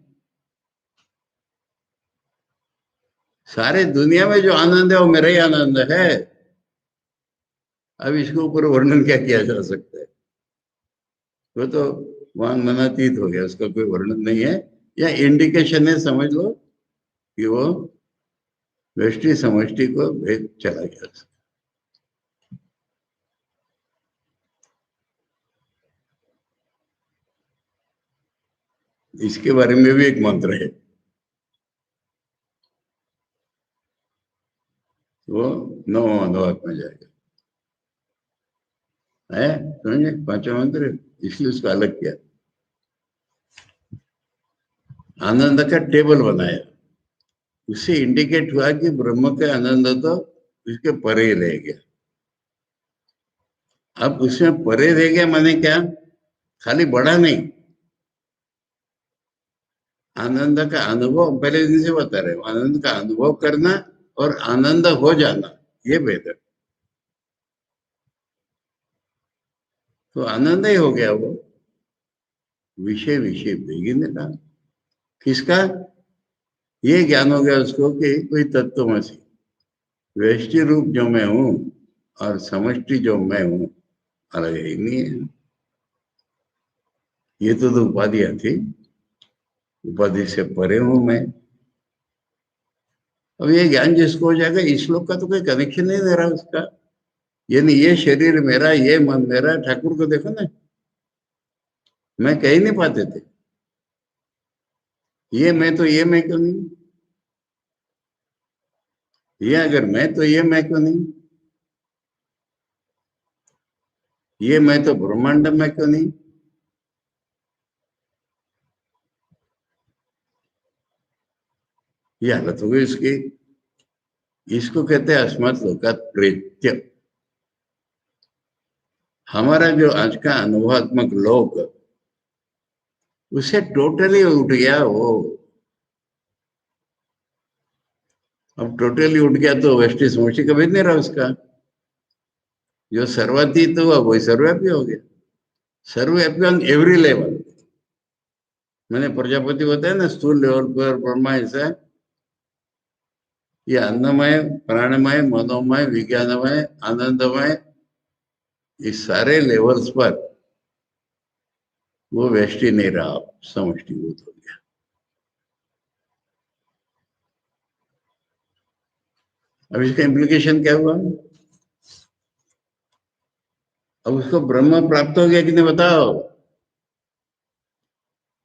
सारे दुनिया में जो आनंद है वो मेरा ही आनंद है। अब इसके ऊपर वर्णन क्या किया जा सकता है, वो तो वहां मनातीत हो गया, उसका कोई वर्णन नहीं है। या इंडिकेशन है, समझ लो कि वो व्यष्टि समष्टि को भेद चला गया। इसके बारे में भी एक मंत्र है, वो 9वां अनुवाक में जाएगा। है समझे, 5वां मंत्र, इसलिए उसको अलग किया। आनंद का टेबल बनाया, उससे इंडिकेट हुआ कि ब्रह्म का आनंद तो उसके परे रह गया। अब उसमें परे रह गया माने क्या, खाली बढ़ा नहीं, आनंद का अनुभव, पहले दिन से बता रहे हो, आनंद का अनुभव करना और आनंद हो जाना, ये बेहतर। तो आनंद ही हो गया वो, विषय विषय बेगिन का, किसका, ये ज्ञान हो गया उसको कि कोई तत्वमसी, व्यष्टि रूप जो मैं हूं और समष्टि जो मैं हूं अलग ही नहीं है। ये तो उपाधियां थी, उपाधि से परे हूं मैं। अब ये ज्ञान जिसको हो जाएगा, इस श्लोक का तो कोई कनेक्शन नहीं दे रहा उसका, यानी ये शरीर मेरा, ये मन मेरा, ठाकुर को देखो ना, मैं कह ही नहीं पाते थे, ये मैं तो ये मैं क्यों नहीं, ये अगर मैं तो ये मैं क्यों नहीं, ये मैं तो ब्रह्मांड में क्यों नहीं। ये हालत हो गई इसकी, इसको कहते हैं अस्मत् लोकात् प्रेत्य। हमारा जो आज का अनुभवात्मक लोक, उसे टोटली उठ गया वो। अब टोटली उठ गया तो वेस्टी समष्टि कभी नहीं रहा उसका, जो सर्वातीत हुआ वही सर्वव्यापी हो गया, सर्वव्यापी ऑन एवरी लेवल। मैंने प्रजापति बताया ना, स्थूल लेवल पर ब्रह्मा ऐसा, ये अन्नमय, प्राणमय, मनोमय, विज्ञानमय, आनंदमय, इस सारे लेवल्स पर वो व्यष्टि नहीं रहा, समष्टिभूत हो गया। अब इसका इम्प्लीकेशन क्या हुआ, अब उसको ब्रह्म प्राप्त हो गया कि नहीं बताओ।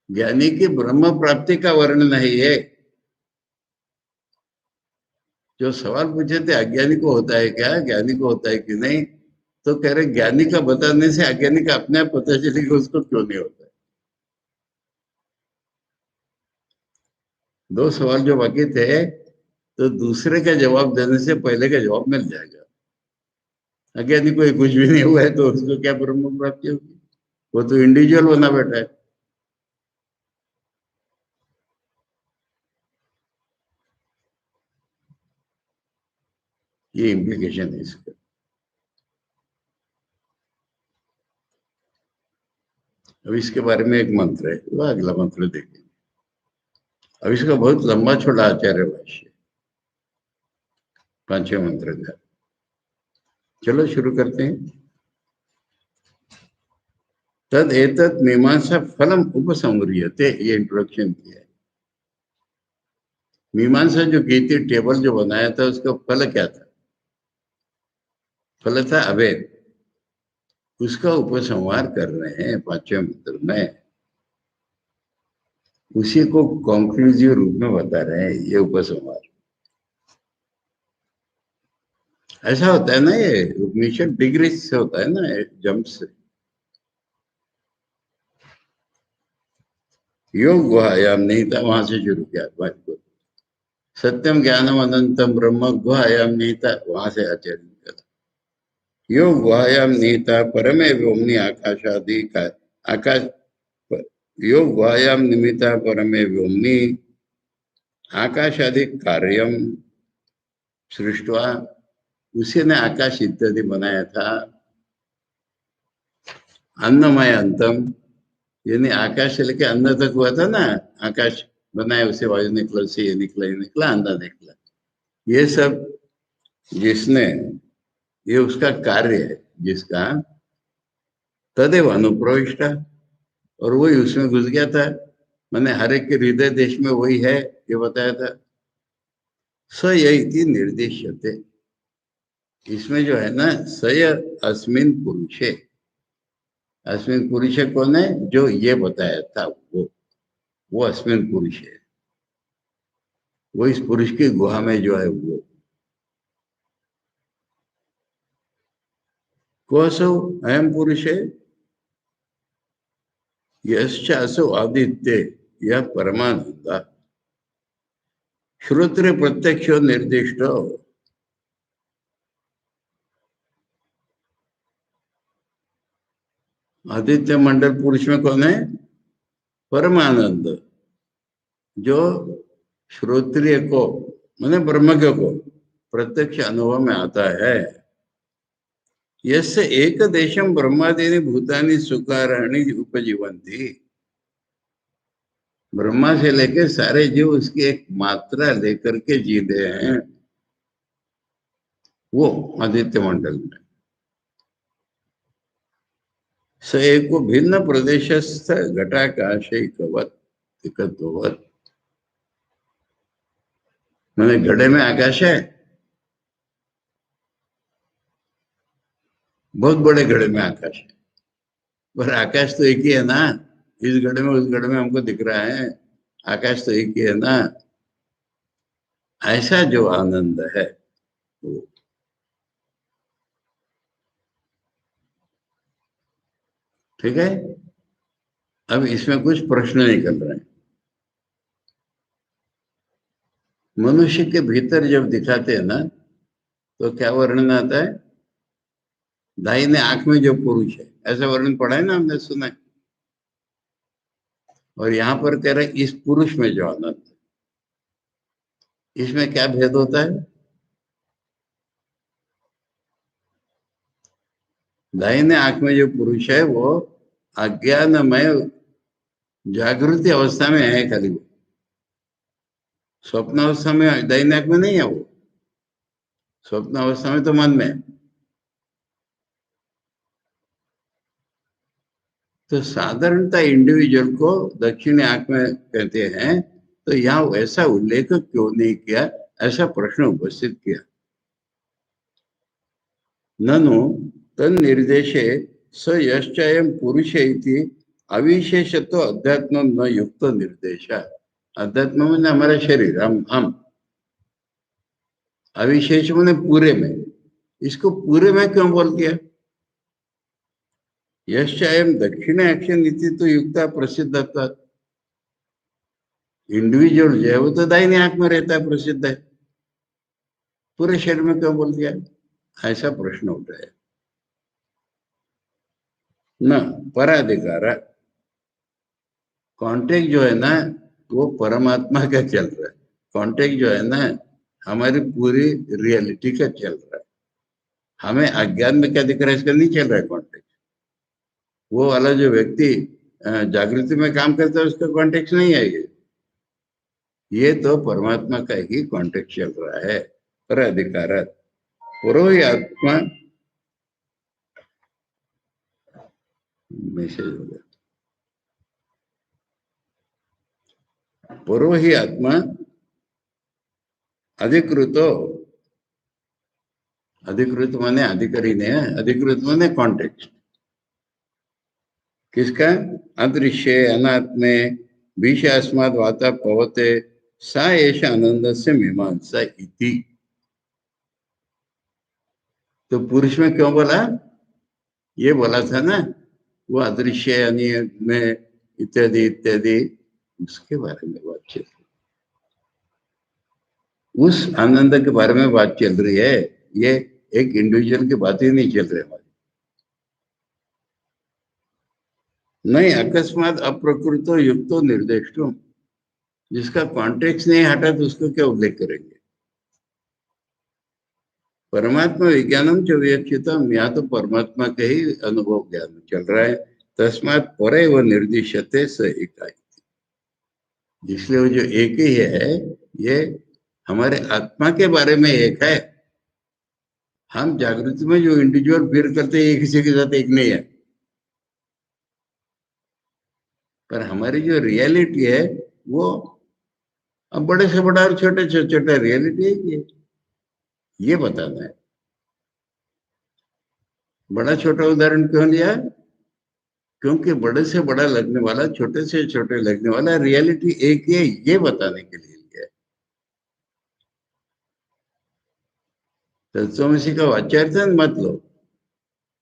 ज्ञानी की ब्रह्म प्राप्ति का वर्णन है ये। जो सवाल पूछे थे अज्ञानी को होता है क्या, ज्ञानी को होता है कि नहीं, तो कह रहे ज्ञानी का बताने से अज्ञानी का अपने आप पता चलेगा उसको क्यों नहीं होता है। दो सवाल जो बाकी थे, तो दूसरे का जवाब देने से पहले का जवाब मिल जाएगा। अज्ञानी कोई कुछ भी नहीं हुआ है तो उसको क्या ब्रह्म प्राप्ति होगी, वो तो इंडिविजुअल बना बैठा है। ये इम्प्लीकेशन है इसका। अब इसके बारे में एक मंत्र है, वो अगला मंत्र देखेंगे। अब इसका बहुत लंबा छोड़ा आचार्य भाष्य, 5वें मंत्र का। चलो शुरू करते हैं। तद एतत् मीमांसा फलम उपसंग्रियते, ये इंट्रोडक्शन किया है। मीमांसा जो की थी, टेबल जो बनाया था, उसका फल क्या था, फल था अभेद, उसका उपसंहार कर रहे हैं 5वें मंत्र में। उसी को कॉन्क्लूसिव रूप में बता रहे हैं, ये उपसंहार। ऐसा होता है ना, ये उपनिषद डिग्री से होता है ना, जंप से। योग गुहायाम नहीं था, वहां से शुरू किया बात को। सत्यम ज्ञानम अनंतम ब्रह्म गुहायाम नहीं था, वहां से आचार्य किया। योग गुहायाम नहीं था, परमे व्योमनी आकाशादि का, आकाश, योग गुहायाम निमित्ता परमे व्योमनी आकाशादि कार्यम सृष्टवा, उसी ने आकाश इत्यादि बनाया था। अन्नमय अंतम, यानी आकाश से लेके अन्न तक हुआ था ना, आकाश बनाया, उसे वायु निकला, उसे ये निकला, ये निकला, अन्न निकला, ये सब जिसने, ये उसका कार्य है जिसका, तदेव अनुप्रविष्टा, और वही उसमें घुस गया था। मैंने हर एक के हृदय देश में वही है, ये बताया था। स यही निर्देश्यते, इसमें जो है ना, सय अस्मिन पुरुषे, अस्मिन पुरुष कौन है, जो ये बताया था वो, वो अस्मिन पुरुष है, वो इस पुरुष की गुहा में जो है वो कोसो अयम पुरुष है, यश्चासो आदित्य, यह परमानंद श्रोत्र प्रत्यक्षो निर्दिष्ट। आदित्य मंडल पुरुष में कौन है? परमानंद, जो श्रोत्रिय को माने ब्रह्मज्ञ को प्रत्यक्ष अनुभव में आता है। यस्य एक देशम ब्रह्मादीनि भूतानि सुकाराणि उपजीवंती, ब्रह्मा से लेकर सारे जीव उसकी एक मात्रा लेकर के जी रहे हैं, वो आदित्य मंडल में। स एको भिन्न प्रदेशस्थ घटाकाशैकवत् एकत्ववत्, मैंने घड़े में आकाश है, बहुत बड़े घड़े में आकाश है, पर आकाश तो एक ही है ना। इस घड़े में उस घड़े में हमको दिख रहा है, आकाश तो एक ही है ना। ऐसा जो आनंद है वो, ठीक है। अब इसमें कुछ प्रश्न निकल रहे हैं। मनुष्य के भीतर जब दिखाते हैं ना, तो क्या वर्णन आता है? दाहिने आंख में जो पुरुष है, ऐसा वर्णन पढ़ा है ना, हमने सुना है। और यहाँ पर कह रहे इस पुरुष में जो आनंद है, इसमें क्या भेद होता है? दाहिने आंख में जो पुरुष है वो अज्ञानमय जागृति अवस्था में है खाली, वो स्वप्न अवस्था में दाहिने आंख में नहीं है। वो स्वप्न अवस्था में तो मन में है। तो साधारणतः इंडिविजुअल को दक्षिणी आंख में कहते हैं, तो यहाँ ऐसा उल्लेख क्यों नहीं किया, ऐसा प्रश्न उपस्थित किया। ननु तन्निर्देशे स यश्चयं पुरुष इति अविशेषत्व अध्यात्म न युक्त निर्देश। अध्यात्म में हमारा शरीर, हम अविशेष मैंने पूरे में, इसको पूरे में क्यों बोल दिया? यश्चयं दक्षिणाक्ष नीति तो युक्ता प्रसिद्धता, इंडिविजुअल जो है वो तो दाहिने आंख में रहता है, प्रसिद्ध है, पूरे शरीर में क्यों बोल दिया? ऐसा प्रश्न उठा है। न पराधिकार, कॉन्टेक्ट जो है ना वो परमात्मा का चल रहा है। कॉन्टेक्ट जो है ना हमारी पूरी रियलिटी का चल रहा है। हमें अज्ञान में क्या दिख रहा है इसका नहीं चल रहा है कॉन्टेक्ट। वो वाला जो व्यक्ति जागृति में काम करता है उसका कॉन्टेक्ट नहीं है ये तो परमात्मा का ही कॉन्टेक्ट चल रहा है। पर अधिकार पुरोहि आत्मा, मैसेज हो गया, पुरोहि आत्मा अधिकृतो, अधिकृत माने अधिकारी ने, अधिकृत माने कॉन्टेक्ट किसका? अदृश्य अनात्मे विष अस्मात् वाता पवते सा एष आनंद से मीमांसा इति। तो पुरुष में क्यों बोला? ये बोला था ना वो अदृश्य में इत्यादि इत्यादि, उसके बारे में बातचीत, उस आनंद के बारे में बात चल रही है। ये एक इंडिविजुअल की बात ही नहीं चल रही हमारी। नहीं अकस्मात अप्रकृतो युक्तो निर्देष्टो, जिसका कॉन्टेक्स्ट नहीं हटा तो उसको क्या उल्लेख करेंगे? परमात्मा विज्ञानम च विवक्षितम, यहाँ तो परमात्मा के ही अनुभव ज्ञान चल रहा है। तस्मात् परे व निर्दिश्यते स एकाई, इसलिए वो जो एक ही है ये हमारे आत्मा के बारे में एक है। हम जागृति में जो इंडिविजुअल फील करते हैं किसी के साथ एक नहीं है, पर हमारी जो रियलिटी है वो अब बड़े से बड़ा और छोटे से छोटा रियलिटी है ये बताना है। बड़ा छोटा उदाहरण क्यों लिया? क्योंकि बड़े से बड़ा लगने वाला, छोटे से छोटे लगने वाला, रियलिटी एक ही है, ये बताने के लिए लिया है। तत्वमसी का वाच्यार्थ मत लो,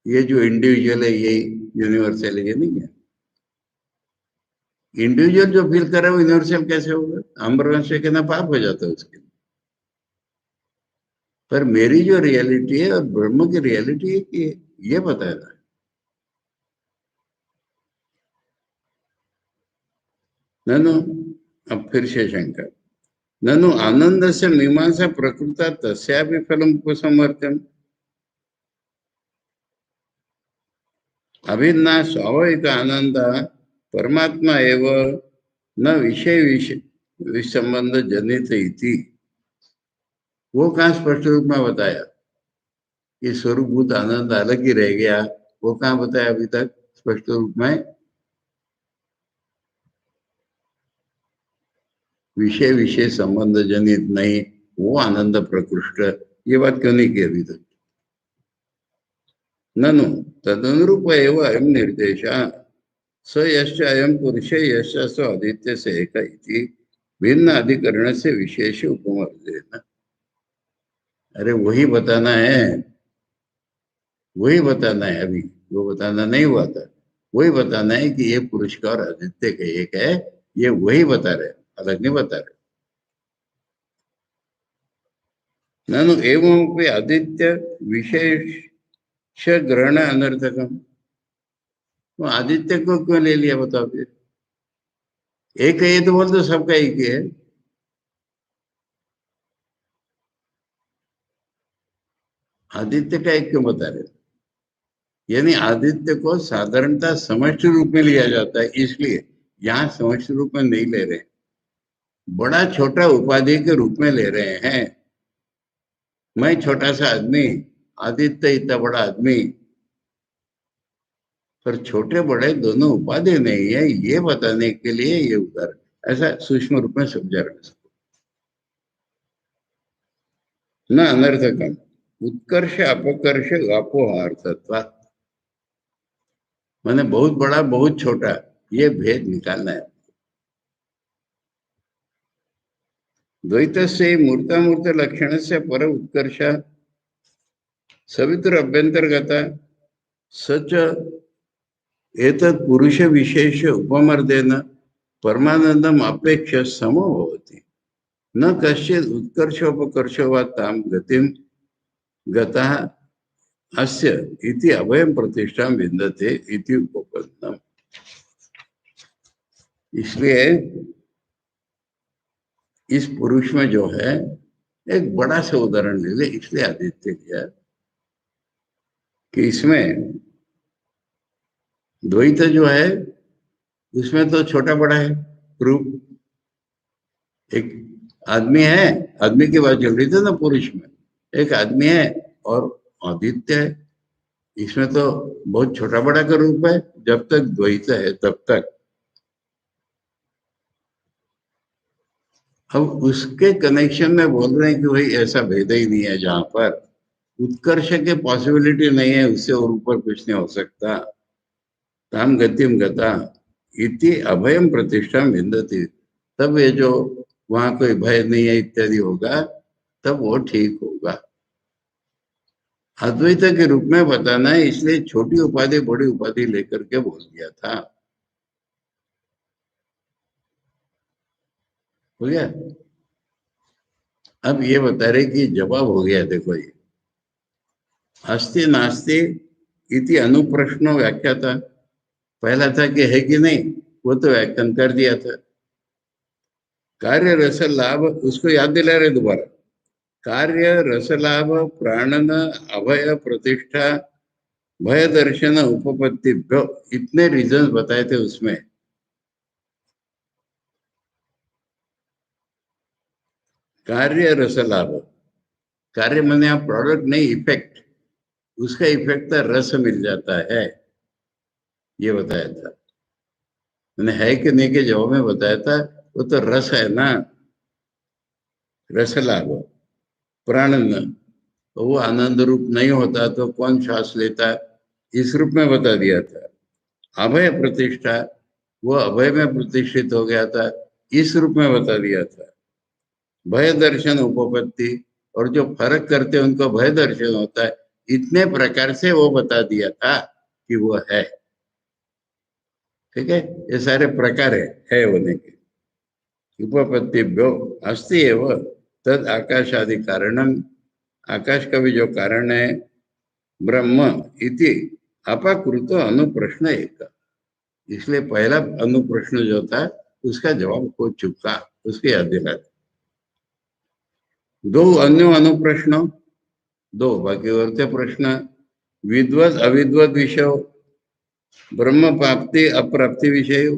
ये जो इंडिविजुअल है ये यूनिवर्सल है, ये नहीं है। इंडिविजुअल जो फील कर रहा है वो यूनिवर्सल कैसे होगा? आम्रवंश के ना पाप हो जाता है उसके लिए। पर मेरी जो रियलिटी है और ब्रह्म की रियलिटी है कि ये बताया था। ननु, अब फिर से शंका, ननु आनंद से मीमांसा प्रकृता तस्यापि फलम उपसंवर्त्यम। अभिन्ना स्वाभाविक आनंद परमात्मा एवं न विषय विषय संबंध जनित इति। वो कहाँ स्पष्ट रूप में बताया कि स्वरूपभूत आनंद अलग ही रह गया? वो कहाँ बताया अभी तक स्पष्ट रूप में? विषय विषय संबंध जनित नहीं, वो आनंद प्रकृष्ट, ये बात क्यों नहीं की अभी तक? ननु तदनुरूप एवं अयम निर्देश स यश्च अयम पुरुष यश्च स आदित्य से एक इति भिन्न अधिकरण से विशेष उपमर्देन। अरे वही बताना है, वही बताना है, अभी वो बताना नहीं हुआ था। वही बताना है कि ये पुरुष का और आदित्य का एक है, ये वही बता रहे, अलग नहीं बता रहे। ननु एवं आदित्य विशेष ग्रहण अनर्थकम। तो आदित्य को क्यों ले लिया बताओ फिर? एक है ये तो बोल दो सबका एक ही है। आदित्य का एक क्यों बता रहे? यानी आदित्य को साधारणतः समष्टि रूप में लिया जाता है, इसलिए यहाँ समष्टि रूप में नहीं ले रहे, बड़ा छोटा उपाधि के रूप में ले रहे हैं। मैं छोटा सा आदमी, आदित्य इतना बड़ा आदमी, पर छोटे बड़े दोनों उपाधि नहीं है, ये बताने के लिए ये उदाहरण ऐसा सूक्ष्म रूप में समझा रहे हैं। न अनर्थकम उत्कर्ष अपकर्ष अपोहार्थत्व, मैंने बहुत बड़ा बहुत छोटा, ये भेद निकालना है। द्वैत से मूर्तामूर्त लक्षण से पर उत्कर्ष सवित्र अभ्यंतर्गत सच एतत् पुरुष विशेष उपमर्देन परमानंदम अपेक्ष समो भवति न कश्चित् उत्कर्षोपकर्षो वा तां गतिं गतः अस्य इति अभयं प्रतिष्ठां विन्दते इति उपपन्नम्। इसलिए इस पुरुष में जो है एक बड़ा सा उदाहरण ले ले, इसलिए आदित्य लिया कि इसमें द्वैत जो है उसमें तो छोटा बड़ा है रूप। एक आदमी है, आदमी की बात चल रही थी ना पुरुष में, एक आदमी है और आदित्य है, इसमें तो बहुत छोटा बड़ा का रूप है। जब तक द्वैत है तब तक। अब उसके कनेक्शन में बोल रहे हैं कि भाई ऐसा भेद ही नहीं है, जहां पर उत्कर्ष के पॉसिबिलिटी नहीं है, उससे और ऊपर कुछ नहीं हो सकता। ताम गतिम गता इति अभयम प्रतिष्ठा विन्दति, तब ये जो वहां कोई भय नहीं है इत्यादि होगा, तब वो ठीक होगा। अद्वैत के रूप में बताना है, इसलिए छोटी उपाधि बड़ी उपाधि लेकर के बोल दिया था। हो गया? अब ये बता रहे कि जवाब हो गया, देखो ये अस्ति नास्ति इति अनुप्रश्नो व्याख्या था। पहला था कि है कि नहीं, वो तो व्याख्यान कर दिया था। कार्य रस लाभ, उसको याद दिला रहे दोबारा। कार्य रस लाभ प्राणन अभय प्रतिष्ठा भय दर्शन उपपत्ति, इतने रीजन बताए थे उसमें। कार्य रस लाभ, कार्य माने आप प्रोडक्ट नहीं, इफेक्ट, उसका इफेक्ट था रस मिल जाता है, ये बताया था मैंने। है कि नहीं के जवाब में बताया था, वो तो रस है ना, रस लाभ। प्राणन, वो आनंद रूप नहीं होता तो कौन श्वास लेता, इस रूप में बता दिया था। अभय प्रतिष्ठा, वो अभय में प्रतिष्ठित हो गया था, इस रूप में बता दिया था। भय दर्शन उपपत्ति, और जो फर्क करते हैं उनको भय दर्शन होता है, इतने प्रकार से वो बता दिया था कि वो है। ठीक है, ये सारे प्रकार है होने के। उपपत्तिभ्यो अस्ति एव तद आकाश आदि कारणम, आकाश का भी जो कारण है ब्रह्म इति अपाकृत अनुप्रश्न एक, इसलिए पहला अनुप्रश्न जो था उसका जवाब हो चुका, उसके याद दिला। दो अन्य अनुप्रश्न, दो बाकी और थे प्रश्न। विद्वत अविद्वत विषय, ब्रह्म प्राप्ति अप्राप्ति विषय,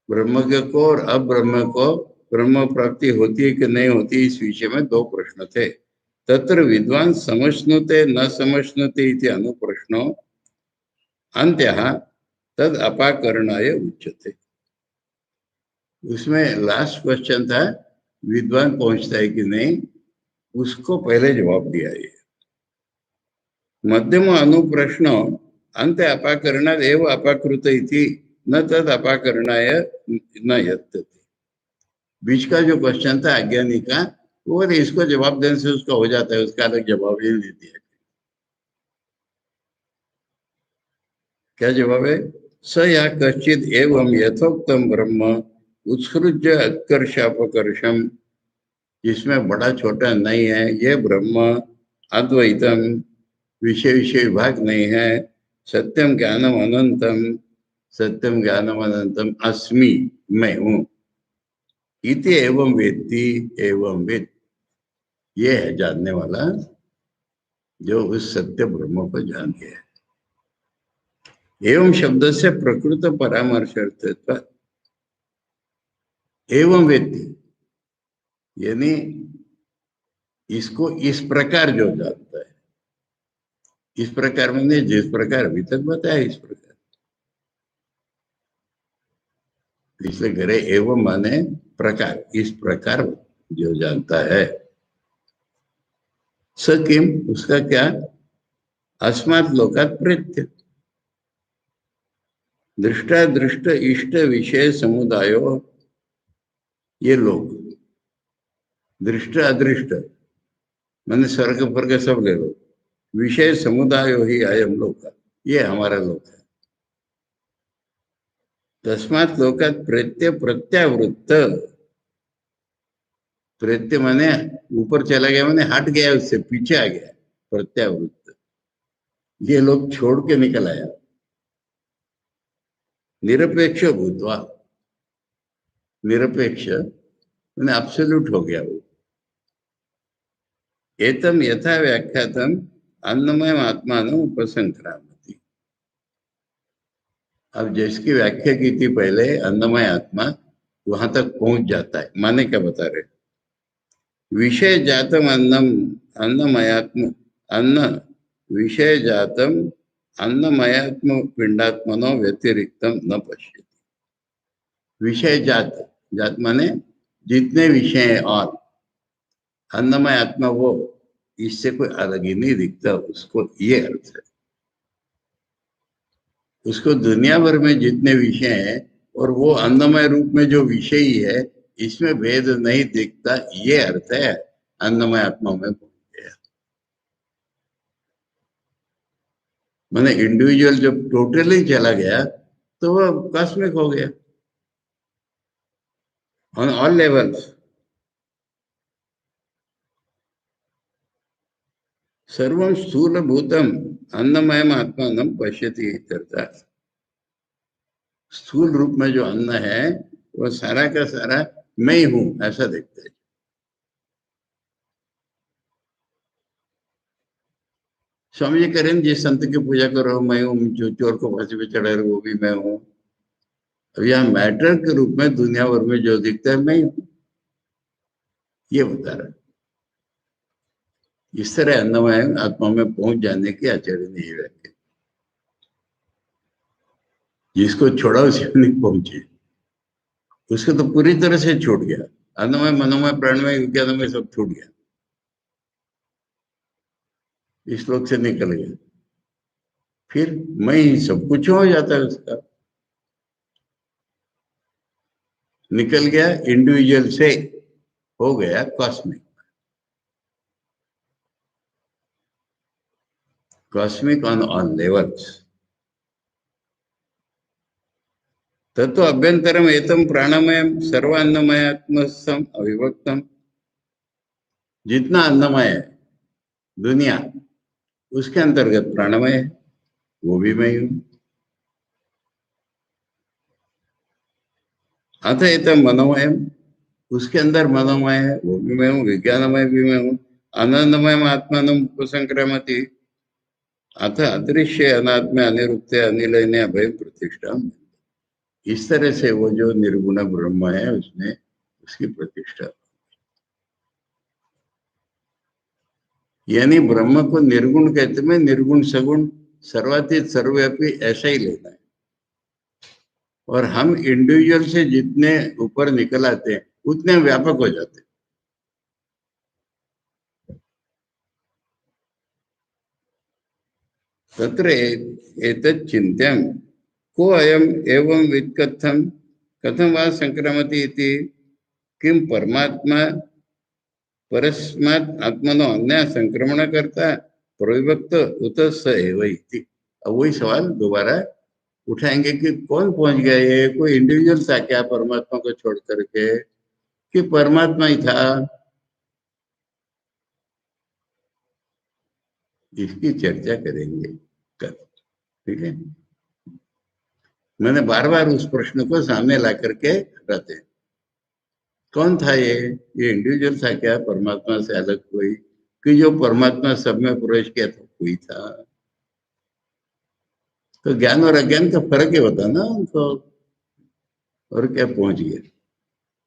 ब्रह्म को और अब्रह्म को ब्रह्म प्राप्ति होती है कि नहीं होती, इस विषय में दो प्रश्न थे। तत्र विद्वान समश्नुते न समश्नुते इति अनुप्रश्नो अन्त्यः तद अपाकरणाय उच्यते। उसमें लास्ट क्वेश्चन था विद्वान पहुंचता है कि नहीं, उसको पहले जवाब दिया है। मध्यम अनुप्रश्न अंत अपाकरणाद एव अपाकृत इति न तद अपाकरणाय न यत्ते। बीच का जो क्वेश्चन था अज्ञानी का, वो इसको जवाब देने से उसका हो जाता है, उसका अलग जवाब ही नहीं दिया। क्या जवाब है? स या कश्चित एवं यथोक्तम ब्रह्म उत्सृज्य उत्कर्षापकर्षम, जिसमें बड़ा छोटा नहीं है, ये ब्रह्म अद्वैतम, विषय विषय विभाग नहीं है, सत्यम ज्ञानम अनंतम, सत्यम ज्ञानम अनंतम अस्मि, मैं हूं, इति एवं वेत्ति, एवं वेद, ये है जानने वाला जो उस सत्य ब्रह्म को जान गया है। एवं शब्द से प्रकृत परामर्शार्थत्व, एवं वेत्ति यानी इसको इस प्रकार जो जानता है, इस प्रकार मैंने जिस प्रकार अभी तक बताया इस प्रकार, इसलिए करे एवं माने प्रकार, इस प्रकार जो जानता है। स किम, उसका क्या? अस्मात् लोकात् प्रेत्य, दृष्टा दृष्ट इष्ट विषय समुदायो, ये लोग दृष्ट अदृष्ट मैंने स्वर्ग वर्ग सब ले लो, विषय समुदायो ही अयम लोक, ये हमारा लोक है। तस्मात् लोकात् प्रेत्य प्रत्यावृत्त, प्रत्य माने ऊपर चला गया, माने हट गया, उससे पीछे आ गया, प्रत्यावृत्त, ये लोग छोड़ के निकल आया। निरपेक्ष भूतवा, निरपेक्ष मैंने एब्सोल्यूट हो गया वो। एतम यथा व्याख्यातम अन्नमय आत्मान उपसंक्रामति, अब जिसकी व्याख्या की थी पहले अन्नमय आत्मा, वहां तक पहुंच जाता है। माने क्या बता रहे? विषय जातम अन्नम, अन्नमयात्म, अन्न विषय जातम अन्नमयात्म पिंडात्मनो व्यतिरिक्तम न पश्यति। विषय जात, जात माने जितने विषय हैं, और अन्नमय आत्मा वो, इससे कोई अलग ही नहीं दिखता उसको, ये अर्थ है। उसको दुनिया भर में जितने विषय हैं और वो अन्नमय रूप में जो विषयी है, इसमें भेद नहीं दिखता, ये अर्थ है अन्नमय आत्मा में पहुंच गया। मैंने इंडिविजुअल जब टोटली चला गया तो वो कॉस्मिक हो गया ऑन ऑल लेवल्स। सर्वं स्थूल भूतम अन्नमय आत्मानं पश्यति इत्यर्थः। स्थूल रूप में जो अन्न है वो सारा का सारा मैं हूं, ऐसा देखते हैं। स्वामी जी करें जिस संत की पूजा करो मैं हूँ, जो चोर को फांसी पे चढ़ा रहे वो भी मैं हूँ। अब यहाँ मैटर के रूप में दुनिया भर में जो दिखता है मैं हूँ, ये बता रहा है। इस तरह अन्नमय आत्मा में पहुंच जाने की आचार्य ने ये व्याख्या, जिसको छोड़ा उसे नहीं पहुंचे, उसको तो पूरी तरह से छूट गया। अन्नमय मनोमय प्राणमय विज्ञानमय सब छूट गया, इस लोक से निकल गया। फिर मैं ही सब कुछ हो जाता है उसका। निकल गया इंडिविजुअल से, हो गया cosmic. Cosmic on all levels. तत्व अभ्यंतरम एतम प्राणमयम सर्वान्नमयात्मस्थम अविभक्तम। जितना अन्नमय है दुनिया, उसके अंतर्गत प्राणमय है, वो भी मैं हूं। अतः एतम मनोमय, उसके अंदर मनोमय है, वो भी मैं हूँ। विज्ञानमय भी मैं हूँ। आनंदमय आत्मान उपसंक्रामति। अतः अदृश्य अनात्म अनिरुक्त अनिलय ने अभय प्रतिष्ठा। इस तरह से वो जो निर्गुण ब्रह्म है उसमें उसकी प्रतिष्ठा। यानी ब्रह्म को निर्गुण कहते में निर्गुण सगुण सर्वातीत सर्वव्यापी ऐसा ही लेना है। और हम इंडिविजुअल से जितने ऊपर निकल आते हैं उतने व्यापक हो जाते हैं। तत्र एतत् चिन्त्यं को अयम एवं वित्कथम कथम वा संक्रामति इति। किम परमात्मा परस्मात् आत्मनो अन्य संक्रमण करता प्रविभक्त उत स एव इति। अब वही सवाल दोबारा उठाएंगे कि कौन पहुंच गया, ये कोई इंडिविजुअल था क्या परमात्मा को छोड़ करके, कि परमात्मा ही था। इसकी चर्चा करेंगे कल, ठीक है। मैंने बार बार उस प्रश्न को सामने ला करके रखते हैं, कौन था ये इंडिविजुअल था क्या परमात्मा से अलग कोई, कि जो परमात्मा सब में प्रवेश किया था कोई था। तो ज्ञान और अज्ञान का फर्क ही होता ना तो, और क्या पहुंच गया।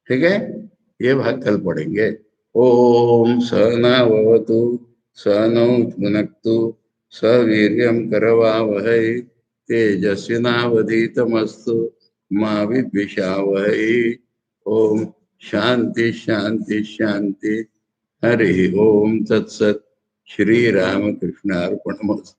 ठीक है, ये भाग कल पढ़ेंगे। ओम सहनावतु सहनौ भुनक्तु सवीर्यं करवावहै तेजस्विनावधीतमस्तु मा विद्विषावहै। ओम शांति शांति शांति। हरि ओम तत्सत। श्री रामकृष्ण अर्पणमस्तु।